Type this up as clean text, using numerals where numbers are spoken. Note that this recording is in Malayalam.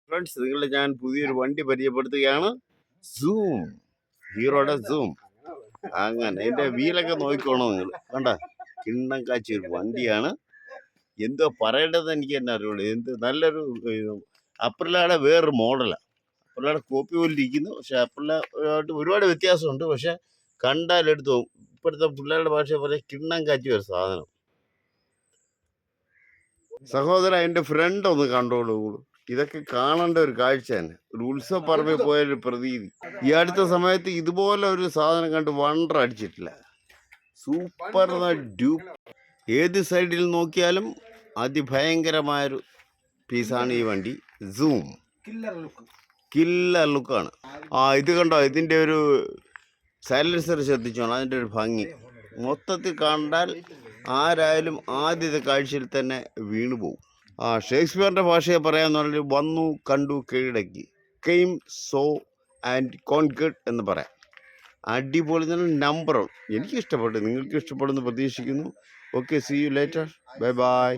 ഫ്രണ്ട്സ് നിങ്ങളെ ഞാൻ പുതിയൊരു വണ്ടി പരിചയപ്പെടുത്തുകയാണ്. സൂം, ഹീറോയുടെ സൂം. അങ്ങനെ അതിന്റെ വീലൊക്കെ നോക്കിക്കോണം നിങ്ങൾ. കണ്ട കിണ്ണം കാച്ചി ഒരു വണ്ടിയാണ്. എന്തോ പറയേണ്ടതെന്ന് എനിക്ക് തന്നെ അറിയുള്ളൂ. എന്ത് നല്ലൊരു അപ്രിലയുടെ വേറൊരു മോഡലാണ്. അപ്രിലയുടെ കോപ്പി പോലെ ഇരിക്കുന്നു. പക്ഷെ അപ്രിലയായിട്ട് ഒരുപാട് വ്യത്യാസമുണ്ട്. പക്ഷെ കണ്ടാലെടുത്തു പോകും. ഇപ്പോഴത്തെ പിള്ളേരുടെ ഭാഷ പോലെ കിണ്ണം കാച്ചി ഒരു സാധനം. സഹോദര എൻ്റെ ഫ്രണ്ട് ഒന്ന് കണ്ടോളൂ. ഇതൊക്കെ കാണേണ്ട ഒരു കാഴ്ച തന്നെ. ഒരു ഉത്സവ പറമ്പിൽ പോയൊരു പ്രതീതി. ഈ അടുത്ത സമയത്ത് ഇതുപോലെ ഒരു സാധനം കണ്ട് വണ്ടർ അടിച്ചിട്ടില്ല. Super dupe. ഏത് സൈഡിൽ നോക്കിയാലും അതിഭയങ്കരമായൊരു പീസാണ് ഈ വണ്ടി. സൂം കില്ലർ ലുക്കാണ്. ഇത് കണ്ടോ, ഇതിൻ്റെ ഒരു സൈലൻസർ ശ്രദ്ധിച്ചോണം. അതിൻ്റെ ഒരു ഭംഗി മൊത്തത്തിൽ കണ്ടാൽ ആരായാലും ആദ്യത്തെ കാഴ്ചയിൽ തന്നെ വീണുപോകും. ഷേക്സ്പിയറിൻ്റെ ഭാഷയെ പറയാന്ന് പറഞ്ഞാൽ വന്നു കണ്ടു കീഴടക്കി. കെയിം സോ ആൻഡ് കോൺക്വേർഡ് എന്ന് പറയാം. അടിപൊളി തന്നെ. നമ്പർ 1 എനിക്ക് ഇഷ്ടപ്പെട്ടു. നിങ്ങൾക്ക് ഇഷ്ടപ്പെടുന്നു പ്രതീക്ഷിക്കുന്നു. Okay, see you later. Bye by.